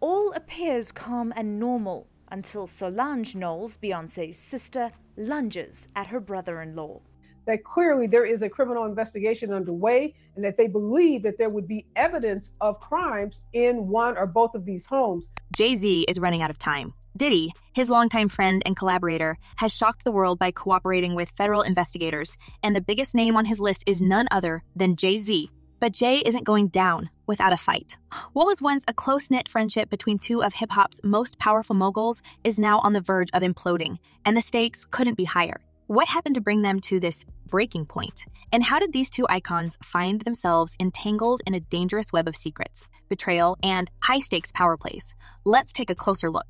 all appears calm and normal until Solange Knowles, Beyonce's sister, lunges at her brother-in-law. That clearly there is a criminal investigation underway and that they believe that there would be evidence of crimes in one or both of these homes. Jay-Z is running out of time. Diddy, his longtime friend and collaborator, has shocked the world by cooperating with federal investigators, and the biggest name on his list is none other than Jay-Z. But Jay isn't going down without a fight. What was once a close-knit friendship between two of hip-hop's most powerful moguls is now on the verge of imploding, and the stakes couldn't be higher. What happened to bring them to this breaking point? And how did these two icons find themselves entangled in a dangerous web of secrets, betrayal, and high-stakes power plays? Let's take a closer look.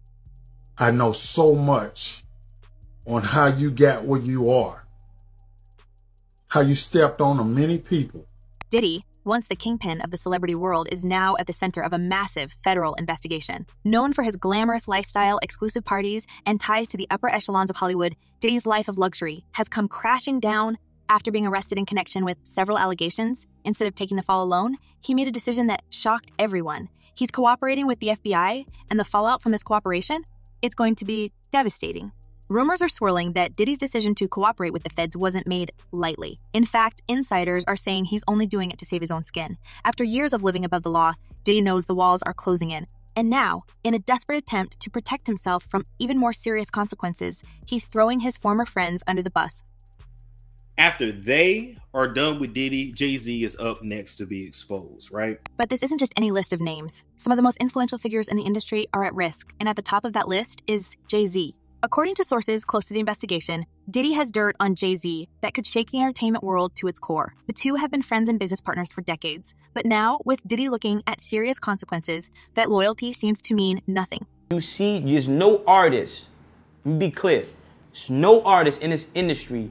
I know so much on how you got where you are, how you stepped on many people. Diddy, once the kingpin of the celebrity world, is now at the center of a massive federal investigation. Known for his glamorous lifestyle, exclusive parties, and ties to the upper echelons of Hollywood, Diddy's life of luxury has come crashing down after being arrested in connection with several allegations. Instead of taking the fall alone, he made a decision that shocked everyone. He's cooperating with the FBI, and the fallout from this cooperation? It's going to be devastating. Rumors are swirling that Diddy's decision to cooperate with the feds wasn't made lightly. In fact, insiders are saying he's only doing it to save his own skin. After years of living above the law, Diddy knows the walls are closing in. And now, in a desperate attempt to protect himself from even more serious consequences, he's throwing his former friends under the bus. After they are done with Diddy, Jay-Z is up next to be exposed, right? But this isn't just any list of names. Some of the most influential figures in the industry are at risk, and at the top of that list is Jay-Z. According to sources close to the investigation, Diddy has dirt on Jay-Z that could shake the entertainment world to its core. The two have been friends and business partners for decades. But now, with Diddy looking at serious consequences, that loyalty seems to mean nothing. You see, there's no artist, let me be clear, there's no artist in this industry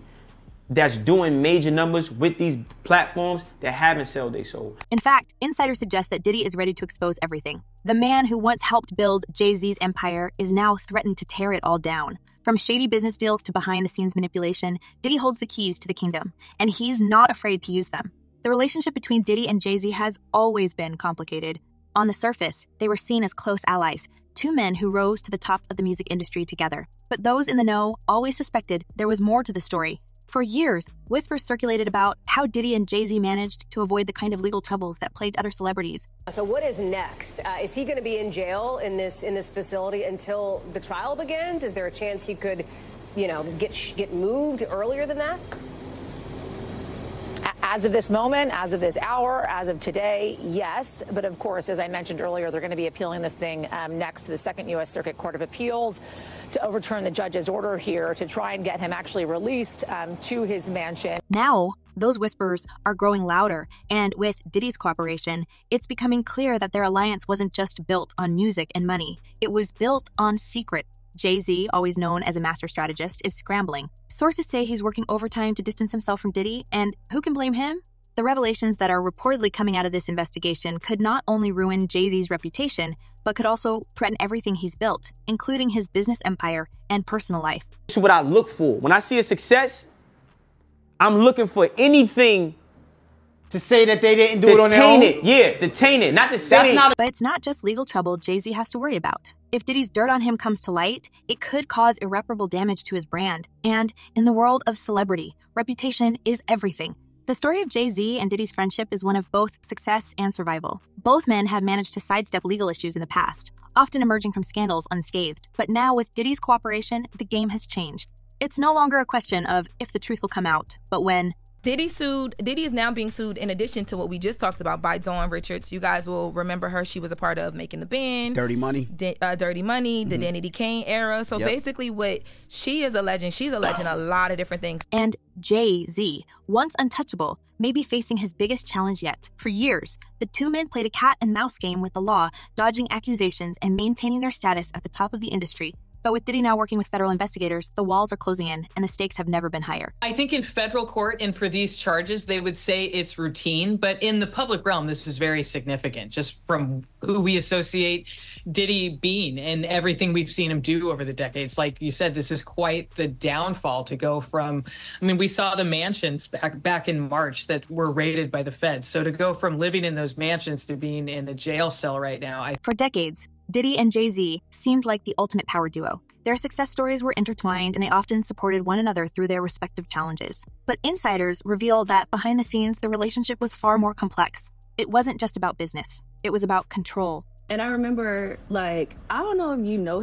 that's doing major numbers with these platforms that haven't sold their soul. In fact, insiders suggest that Diddy is ready to expose everything. The man who once helped build Jay-Z's empire is now threatened to tear it all down. From shady business deals to behind-the-scenes manipulation, Diddy holds the keys to the kingdom, and he's not afraid to use them. The relationship between Diddy and Jay-Z has always been complicated. On the surface, they were seen as close allies, two men who rose to the top of the music industry together. But those in the know always suspected there was more to the story. For years, whispers circulated about how Diddy and Jay-Z managed to avoid the kind of legal troubles that plagued other celebrities. So what is next? Is he going to be in jail in this facility until the trial begins? Is there a chance he could, get moved earlier than that? As of this moment, as of this hour, as of today, yes. But of course, as I mentioned earlier, they're going to be appealing this thing next to the Second U.S. Circuit Court of Appeals to overturn the judge's order here to try and get him actually released to his mansion. Now, those whispers are growing louder, and with Diddy's cooperation, it's becoming clear that their alliance wasn't just built on music and money. It was built on secret. Jay-Z, always known as a master strategist, is scrambling. Sources say he's working overtime to distance himself from Diddy, and who can blame him? The revelations that are reportedly coming out of this investigation could not only ruin Jay-Z's reputation, but could also threaten everything he's built, including his business empire and personal life. This is what I look for. When I see a success, I'm looking for anything to say that they didn't do it on their own? Detain it, not to say But it's not just legal trouble Jay-Z has to worry about. If Diddy's dirt on him comes to light, it could cause irreparable damage to his brand. And in the world of celebrity, reputation is everything. The story of Jay-Z and Diddy's friendship is one of both success and survival. Both men have managed to sidestep legal issues in the past, often emerging from scandals unscathed. But now with Diddy's cooperation, the game has changed. It's no longer a question of if the truth will come out, but when. Diddy is now being sued in addition to what we just talked about by Dawn Richards. You guys will remember her. She was a part of Making the Band. Dirty Money. Dirty Money, the Danny Kane era. So basically what she is alleging, she's alleging a lot of different things. And Jay-Z, once untouchable, may be facing his biggest challenge yet. For years, the two men played a cat and mouse game with the law, dodging accusations and maintaining their status at the top of the industry. But with Diddy now working with federal investigators, the walls are closing in and the stakes have never been higher. I think in federal court and for these charges, they would say it's routine. But in the public realm, this is very significant just from who we associate Diddy being and everything we've seen him do over the decades. Like you said, this is quite the downfall to go from. I mean, we saw the mansions back in March that were raided by the feds. So to go from living in those mansions to being in a jail cell right now. For decades, Diddy and Jay-Z seemed like the ultimate power duo. Their success stories were intertwined and they often supported one another through their respective challenges. But insiders reveal that behind the scenes, the relationship was far more complex. It wasn't just about business. It was about control. And I remember, like, I don't know if you know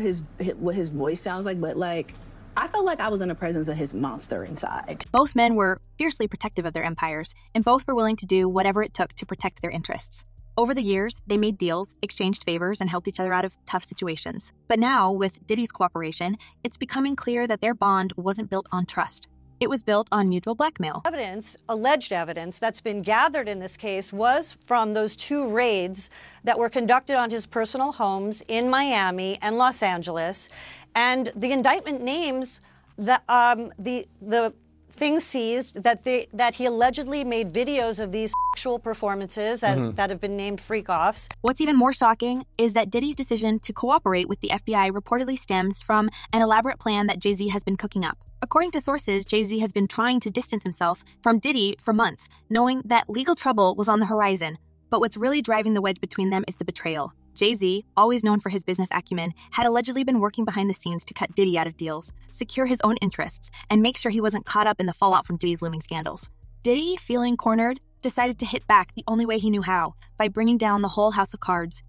what his voice sounds like, but, like, I felt like I was in the presence of his monster inside. Both men were fiercely protective of their empires, and both were willing to do whatever it took to protect their interests. Over the years, they made deals, exchanged favors, and helped each other out of tough situations. But now, with Diddy's cooperation, it's becoming clear that their bond wasn't built on trust. It was built on mutual blackmail. Evidence, alleged evidence, that's been gathered in this case was from those 2 raids that were conducted on his personal homes in Miami and Los Angeles. And the indictment names the things seized that he allegedly made videos of these sexual performances that have been named freak-offs. What's even more shocking is that Diddy's decision to cooperate with the FBI reportedly stems from an elaborate plan that Jay-Z has been cooking up. According to sources, Jay-Z has been trying to distance himself from Diddy for months, knowing that legal trouble was on the horizon. But what's really driving the wedge between them is the betrayal. Jay-Z, always known for his business acumen, had allegedly been working behind the scenes to cut Diddy out of deals, secure his own interests, and make sure he wasn't caught up in the fallout from Diddy's looming scandals. Diddy, feeling cornered, decided to hit back the only way he knew how, by bringing down the whole house of cards.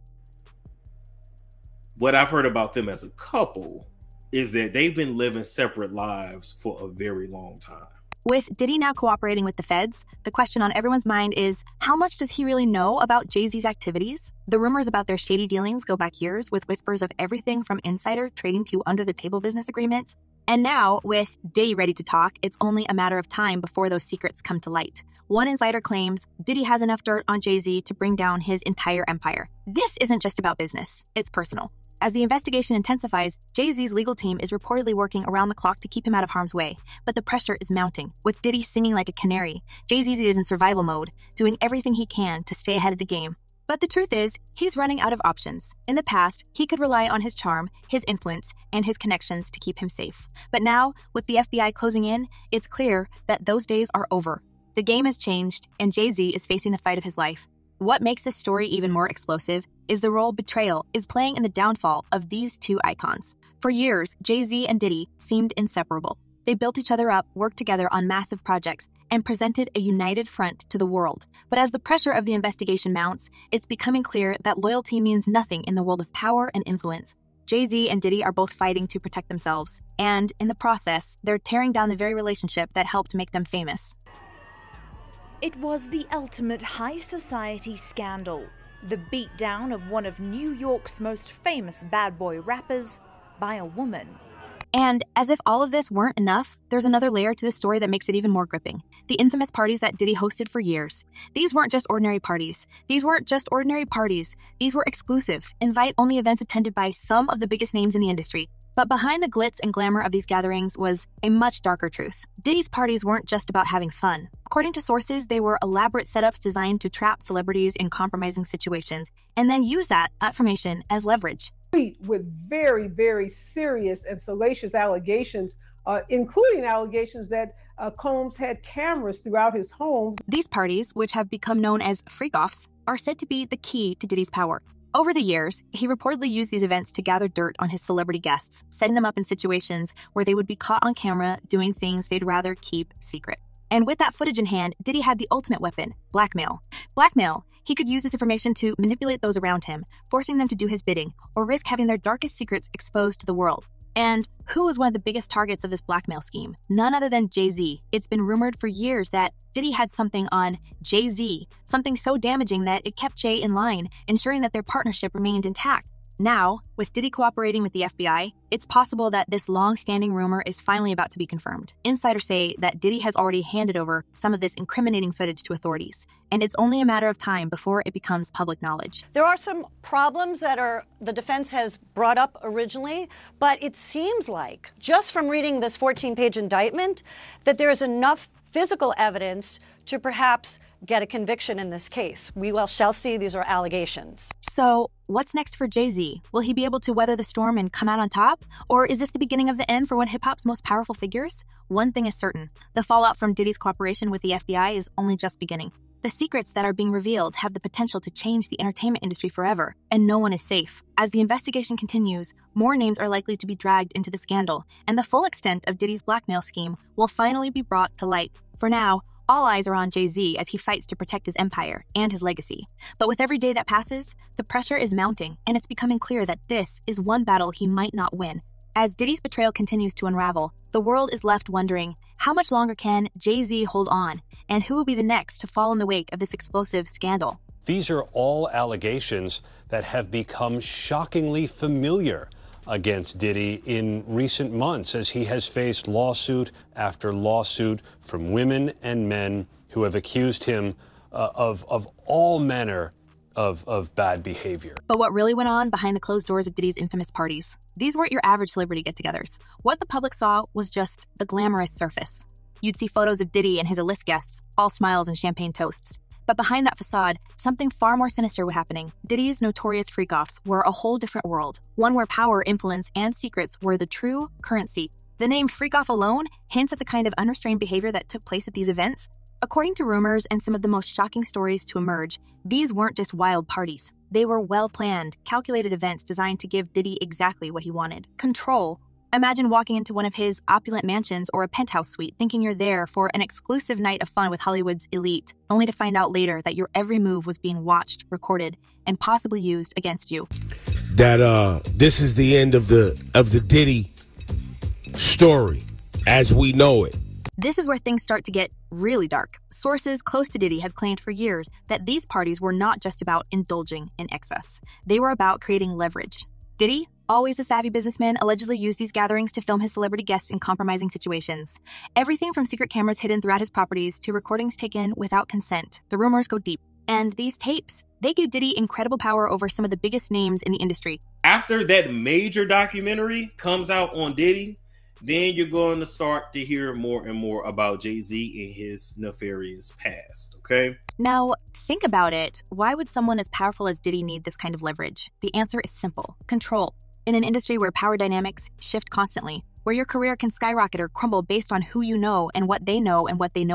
What I've heard about them as a couple is that they've been living separate lives for a very long time. With Diddy now cooperating with the feds, the question on everyone's mind is, how much does he really know about Jay-Z's activities? The rumors about their shady dealings go back years, with whispers of everything from insider trading to under-the-table business agreements. And now, with Diddy ready to talk, it's only a matter of time before those secrets come to light. One insider claims Diddy has enough dirt on Jay-Z to bring down his entire empire. This isn't just about business, it's personal. As the investigation intensifies, Jay-Z's legal team is reportedly working around the clock to keep him out of harm's way. But the pressure is mounting. With Diddy singing like a canary, Jay-Z is in survival mode, doing everything he can to stay ahead of the game. But the truth is, he's running out of options. In the past, he could rely on his charm, his influence, and his connections to keep him safe. But now, with the FBI closing in, it's clear that those days are over. The game has changed, and Jay-Z is facing the fight of his life. What makes this story even more explosive is the role betrayal is playing in the downfall of these 2 icons. For years, Jay-Z and Diddy seemed inseparable. They built each other up, worked together on massive projects, and presented a united front to the world. But as the pressure of the investigation mounts, it's becoming clear that loyalty means nothing in the world of power and influence. Jay-Z and Diddy are both fighting to protect themselves, and in the process, they're tearing down the very relationship that helped make them famous. It was the ultimate high society scandal, the beatdown of one of New York's most famous bad boy rappers by a woman. And as if all of this weren't enough, there's another layer to the story that makes it even more gripping. The infamous parties that Diddy hosted for years. These weren't just ordinary parties. These were exclusive, invite-only events attended by some of the biggest names in the industry. But behind the glitz and glamour of these gatherings was a much darker truth. Diddy's parties weren't just about having fun. According to sources, they were elaborate setups designed to trap celebrities in compromising situations, and then use that information as leverage. With very, very serious and salacious allegations, including allegations that Combs had cameras throughout his homes. These parties, which have become known as freak-offs, are said to be the key to Diddy's power. Over the years, he reportedly used these events to gather dirt on his celebrity guests, setting them up in situations where they would be caught on camera doing things they'd rather keep secret. And with that footage in hand, Diddy had the ultimate weapon, blackmail. Blackmail, he could use this information to manipulate those around him, forcing them to do his bidding, or risk having their darkest secrets exposed to the world. And who was one of the biggest targets of this blackmail scheme? None other than Jay-Z. It's been rumored for years that Diddy had something on Jay-Z, something so damaging that it kept Jay in line, ensuring that their partnership remained intact. Now, with Diddy cooperating with the FBI, it's possible that this long-standing rumor is finally about to be confirmed. Insiders say that Diddy has already handed over some of this incriminating footage to authorities, and it's only a matter of time before it becomes public knowledge. There are some problems that the defense has brought up originally, but it seems like, just from reading this 14-page indictment, that there is enough physical evidence to perhaps get a conviction in this case. We shall see. These are allegations. So, what's next for Jay-Z? Will he be able to weather the storm and come out on top? Or is this the beginning of the end for one of hip-hop's most powerful figures? One thing is certain. The fallout from Diddy's cooperation with the FBI is only just beginning. The secrets that are being revealed have the potential to change the entertainment industry forever, and no one is safe. As the investigation continues, more names are likely to be dragged into the scandal, and the full extent of Diddy's blackmail scheme will finally be brought to light. For now, all eyes are on Jay-Z as he fights to protect his empire and his legacy. But with every day that passes, the pressure is mounting, and it's becoming clear that this is one battle he might not win. As Diddy's betrayal continues to unravel, the world is left wondering, how much longer can Jay-Z hold on? And who will be the next to fall in the wake of this explosive scandal? These are all allegations that have become shockingly familiar against Diddy in recent months, as he has faced lawsuit after lawsuit from women and men who have accused him of all manner of bad behavior. But what really went on behind the closed doors of Diddy's infamous parties? These weren't your average celebrity get-togethers. What the public saw was just the glamorous surface. You'd see photos of Diddy and his A-list guests, all smiles and champagne toasts. But behind that facade, something far more sinister was happening. Diddy's notorious freak-offs were a whole different world, one where power, influence, and secrets were the true currency. The name freak-off alone hints at the kind of unrestrained behavior that took place at these events. According to rumors and some of the most shocking stories to emerge, these weren't just wild parties. They were well-planned, calculated events designed to give Diddy exactly what he wanted. Control. Imagine walking into one of his opulent mansions or a penthouse suite thinking you're there for an exclusive night of fun with Hollywood's elite, only to find out later that your every move was being watched, recorded, and possibly used against you. That this is the end of the Diddy story as we know it. This is where things start to get really dark. Sources close to Diddy have claimed for years that these parties were not just about indulging in excess. They were about creating leverage. Diddy, always a savvy businessman, allegedly used these gatherings to film his celebrity guests in compromising situations. Everything from secret cameras hidden throughout his properties to recordings taken without consent. The rumors go deep. And these tapes, they give Diddy incredible power over some of the biggest names in the industry. After that major documentary comes out on Diddy, then you're going to start to hear more and more about Jay-Z and his nefarious past, okay? Now, think about it. Why would someone as powerful as Diddy need this kind of leverage? The answer is simple. Control. In an industry where power dynamics shift constantly, where your career can skyrocket or crumble based on who you know and what they know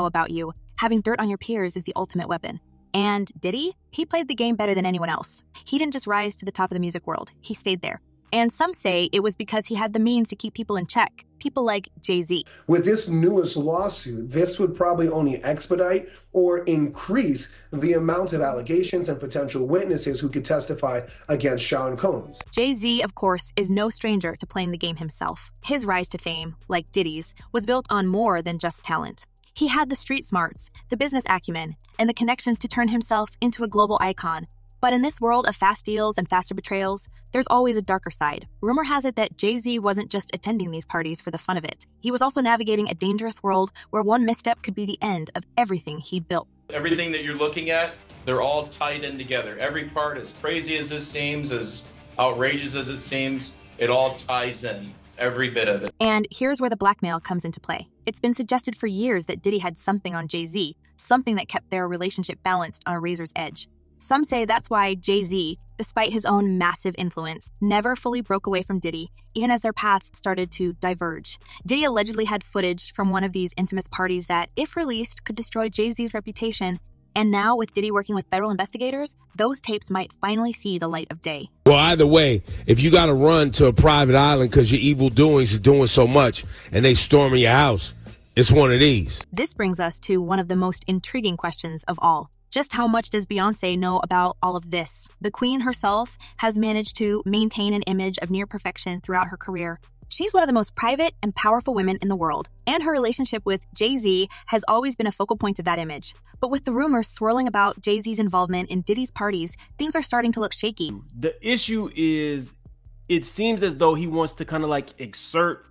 about you, having dirt on your peers is the ultimate weapon. And Diddy? He played the game better than anyone else. He didn't just rise to the top of the music world. He stayed there. And some say it was because he had the means to keep people in check. People like Jay-Z. With this newest lawsuit, this would probably only expedite or increase the amount of allegations and potential witnesses who could testify against Sean Combs. Jay-Z, of course, is no stranger to playing the game himself. His rise to fame, like Diddy's, was built on more than just talent. He had the street smarts, the business acumen, and the connections to turn himself into a global icon. But in this world of fast deals and faster betrayals, there's always a darker side. Rumor has it that Jay-Z wasn't just attending these parties for the fun of it. He was also navigating a dangerous world where one misstep could be the end of everything he'd built. Everything that you're looking at, they're all tied in together. Every part, as crazy as this seems, as outrageous as it seems, it all ties in, every bit of it. And here's where the blackmail comes into play. It's been suggested for years that Diddy had something on Jay-Z, something that kept their relationship balanced on a razor's edge. Some say that's why Jay-Z, despite his own massive influence, never fully broke away from Diddy, even as their paths started to diverge. Diddy allegedly had footage from one of these infamous parties that, if released, could destroy Jay-Z's reputation. And now, with Diddy working with federal investigators, those tapes might finally see the light of day. Well, either way, if you got to run to a private island because your evil doings is doing so much and they storming your house, it's one of these. This brings us to one of the most intriguing questions of all. Just how much does Beyonce know about all of this? The Queen herself has managed to maintain an image of near perfection throughout her career. She's one of the most private and powerful women in the world, and her relationship with Jay-Z has always been a focal point of that image. But with the rumors swirling about Jay-Z's involvement in Diddy's parties, things are starting to look shaky. The issue is, it seems as though he wants to kind of like exert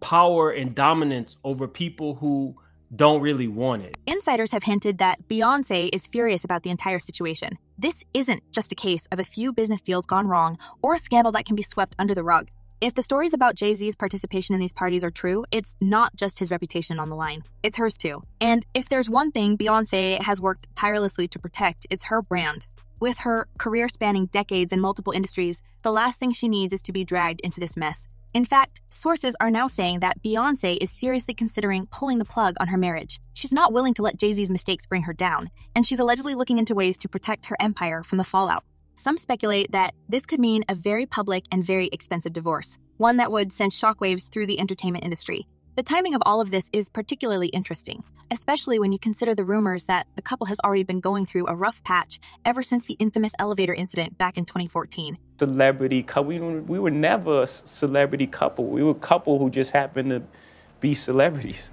power and dominance over people who don't really want it. Insiders have hinted that Beyonce is furious about the entire situation. This isn't just a case of a few business deals gone wrong or a scandal that can be swept under the rug. If the stories about Jay-Z's participation in these parties are true, it's not just his reputation on the line. It's hers too. And if there's one thing Beyonce has worked tirelessly to protect, it's her brand. With her career spanning decades in multiple industries, the last thing she needs is to be dragged into this mess. In fact, sources are now saying that Beyonce is seriously considering pulling the plug on her marriage. She's not willing to let Jay-Z's mistakes bring her down, and she's allegedly looking into ways to protect her empire from the fallout. Some speculate that this could mean a very public and very expensive divorce, one that would send shockwaves through the entertainment industry. The timing of all of this is particularly interesting, especially when you consider the rumors that the couple has already been going through a rough patch ever since the infamous elevator incident back in 2014. Celebrity couple. We were never a celebrity couple. We were a couple who just happened to be celebrities.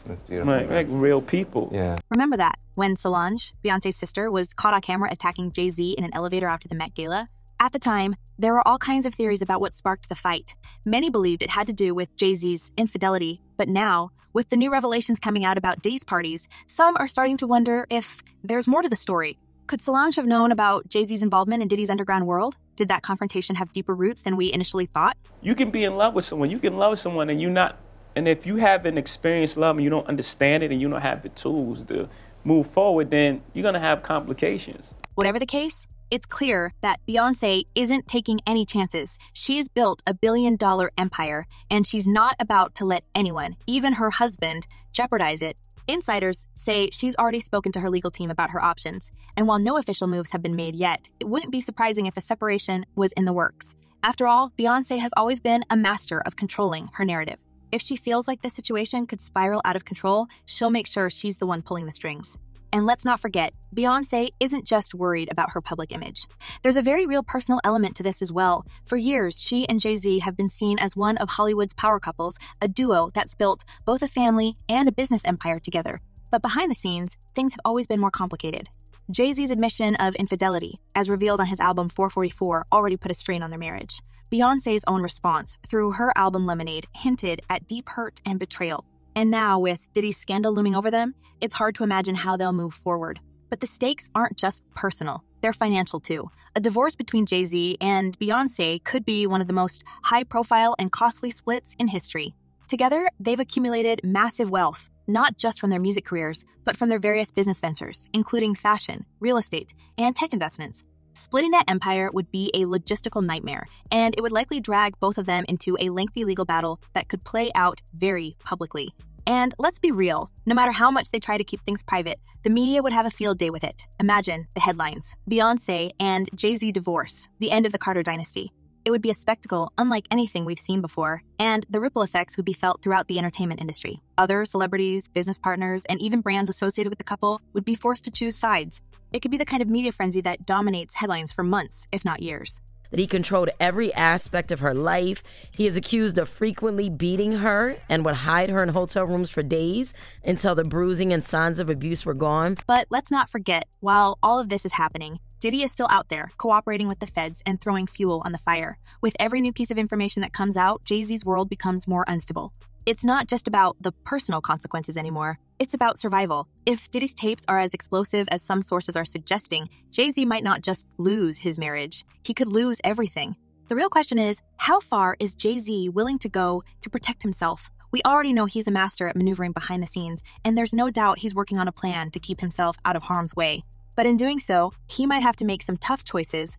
That's beautiful. Like real people. Yeah. Remember that when Solange, Beyonce's sister, was caught on camera attacking Jay-Z in an elevator after the Met Gala? At the time, there were all kinds of theories about what sparked the fight. Many believed it had to do with Jay-Z's infidelity, but now, with the new revelations coming out about Diddy's parties, some are starting to wonder if there's more to the story. Could Solange have known about Jay-Z's involvement in Diddy's underground world? Did that confrontation have deeper roots than we initially thought? You can be in love with someone. You can love someone and if you haven't experienced love and you don't understand it and you don't have the tools to move forward, then you're going to have complications. Whatever the case, it's clear that Beyonce isn't taking any chances. She has built a billion-dollar empire, and she's not about to let anyone, even her husband, jeopardize it. Insiders say she's already spoken to her legal team about her options, and while no official moves have been made yet, it wouldn't be surprising if a separation was in the works. After all, Beyonce has always been a master of controlling her narrative. If she feels like the situation could spiral out of control, she'll make sure she's the one pulling the strings. And let's not forget, Beyonce isn't just worried about her public image. There's a very real personal element to this as well. For years, she and Jay-Z have been seen as one of Hollywood's power couples, a duo that's built both a family and a business empire together. But behind the scenes, things have always been more complicated. Jay-Z's admission of infidelity, as revealed on his album 444, already put a strain on their marriage. Beyonce's own response, through her album Lemonade, hinted at deep hurt and betrayal. And now, with Diddy's scandal looming over them, it's hard to imagine how they'll move forward. But the stakes aren't just personal, they're financial too. A divorce between Jay-Z and Beyonce could be one of the most high-profile and costly splits in history. Together, they've accumulated massive wealth, not just from their music careers, but from their various business ventures, including fashion, real estate, and tech investments. Splitting that empire would be a logistical nightmare, and it would likely drag both of them into a lengthy legal battle that could play out very publicly. And let's be real, no matter how much they try to keep things private, the media would have a field day with it. Imagine the headlines: Beyonce and Jay-Z divorce, the end of the Carter dynasty. It would be a spectacle unlike anything we've seen before, and the ripple effects would be felt throughout the entertainment industry. Other celebrities, business partners, and even brands associated with the couple would be forced to choose sides. It could be the kind of media frenzy that dominates headlines for months, if not years. That he controlled every aspect of her life. He is accused of frequently beating her and would hide her in hotel rooms for days until the bruising and signs of abuse were gone. But let's not forget, while all of this is happening, Diddy is still out there, cooperating with the feds and throwing fuel on the fire. With every new piece of information that comes out, Jay-Z's world becomes more unstable. It's not just about the personal consequences anymore. It's about survival. If Diddy's tapes are as explosive as some sources are suggesting, Jay-Z might not just lose his marriage. He could lose everything. The real question is, how far is Jay-Z willing to go to protect himself? We already know he's a master at maneuvering behind the scenes, and there's no doubt he's working on a plan to keep himself out of harm's way. But in doing so, he might have to make some tough choices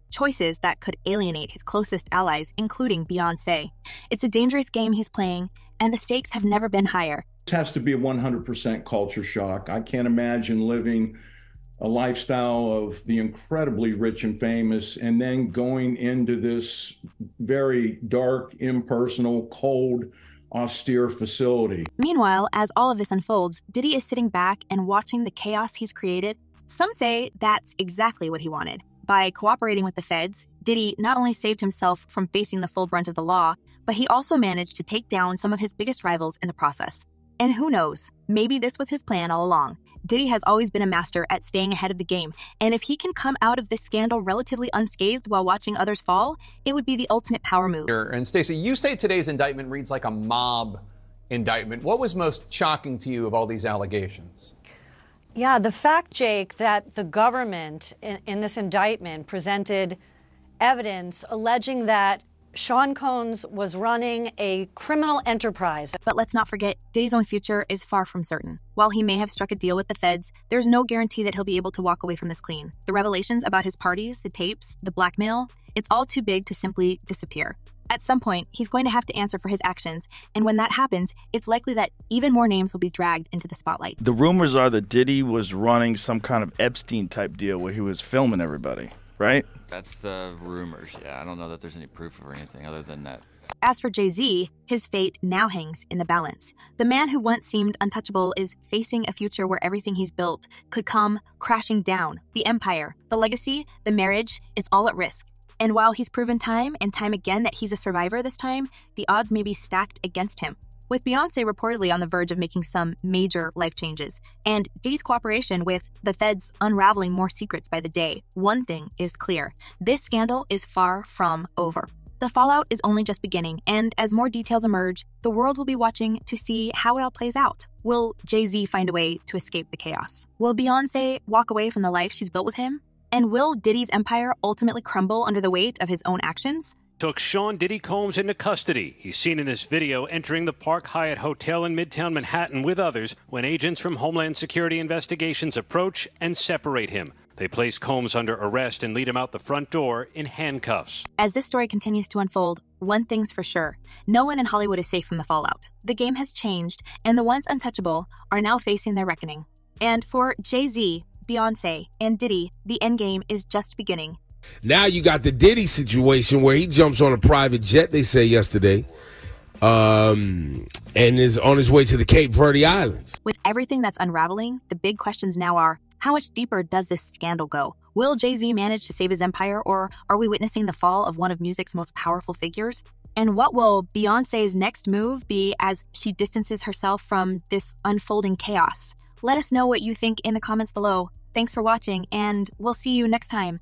that could alienate his closest allies, including Beyonce. It's a dangerous game he's playing, and the stakes have never been higher. This has to be a 100% culture shock. I can't imagine living a lifestyle of the incredibly rich and famous and then going into this very dark, impersonal, cold, austere facility. Meanwhile, as all of this unfolds, Diddy is sitting back and watching the chaos he's created. Some say that's exactly what he wanted. By cooperating with the feds, Diddy not only saved himself from facing the full brunt of the law, but he also managed to take down some of his biggest rivals in the process. And who knows, maybe this was his plan all along. Diddy has always been a master at staying ahead of the game, and if he can come out of this scandal relatively unscathed while watching others fall, it would be the ultimate power move. And Stacey, you say today's indictment reads like a mob indictment. What was most shocking to you of all these allegations? Yeah, the fact, Jake, that the government in this indictment presented evidence alleging that Sean Combs was running a criminal enterprise. But let's not forget, Diddy's own future is far from certain. While he may have struck a deal with the feds, there's no guarantee that he'll be able to walk away from this clean. The revelations about his parties, the tapes, the blackmail, it's all too big to simply disappear. At some point, he's going to have to answer for his actions, and when that happens, it's likely that even more names will be dragged into the spotlight. The rumors are that Diddy was running some kind of Epstein-type deal where he was filming everybody, right? That's the rumors, yeah. I don't know that there's any proof or anything other than that. As for Jay-Z, his fate now hangs in the balance. The man who once seemed untouchable is facing a future where everything he's built could come crashing down. The empire, the legacy, the marriage, it's all at risk. And while he's proven time and time again that he's a survivor this time, the odds may be stacked against him. With Beyonce reportedly on the verge of making some major life changes, and Diddy's cooperation with the feds unraveling more secrets by the day, one thing is clear. This scandal is far from over. The fallout is only just beginning, and as more details emerge, the world will be watching to see how it all plays out. Will Jay-Z find a way to escape the chaos? Will Beyonce walk away from the life she's built with him? And will Diddy's empire ultimately crumble under the weight of his own actions? Took Sean Diddy Combs into custody. He's seen in this video entering the Park Hyatt Hotel in Midtown Manhattan with others when agents from Homeland Security Investigations approach and separate him. They place Combs under arrest and lead him out the front door in handcuffs. As this story continues to unfold, one thing's for sure. No one in Hollywood is safe from the fallout. The game has changed, and the once untouchable are now facing their reckoning. And for Jay-Z, Beyonce, and Diddy, the endgame is just beginning. Now you got the Diddy situation where he jumps on a private jet, they say yesterday, and is on his way to the Cape Verde Islands. With everything that's unraveling, the big questions now are, how much deeper does this scandal go? Will Jay-Z manage to save his empire, or are we witnessing the fall of one of music's most powerful figures? And what will Beyonce's next move be as she distances herself from this unfolding chaos? Let us know what you think in the comments below. Thanks for watching, and we'll see you next time.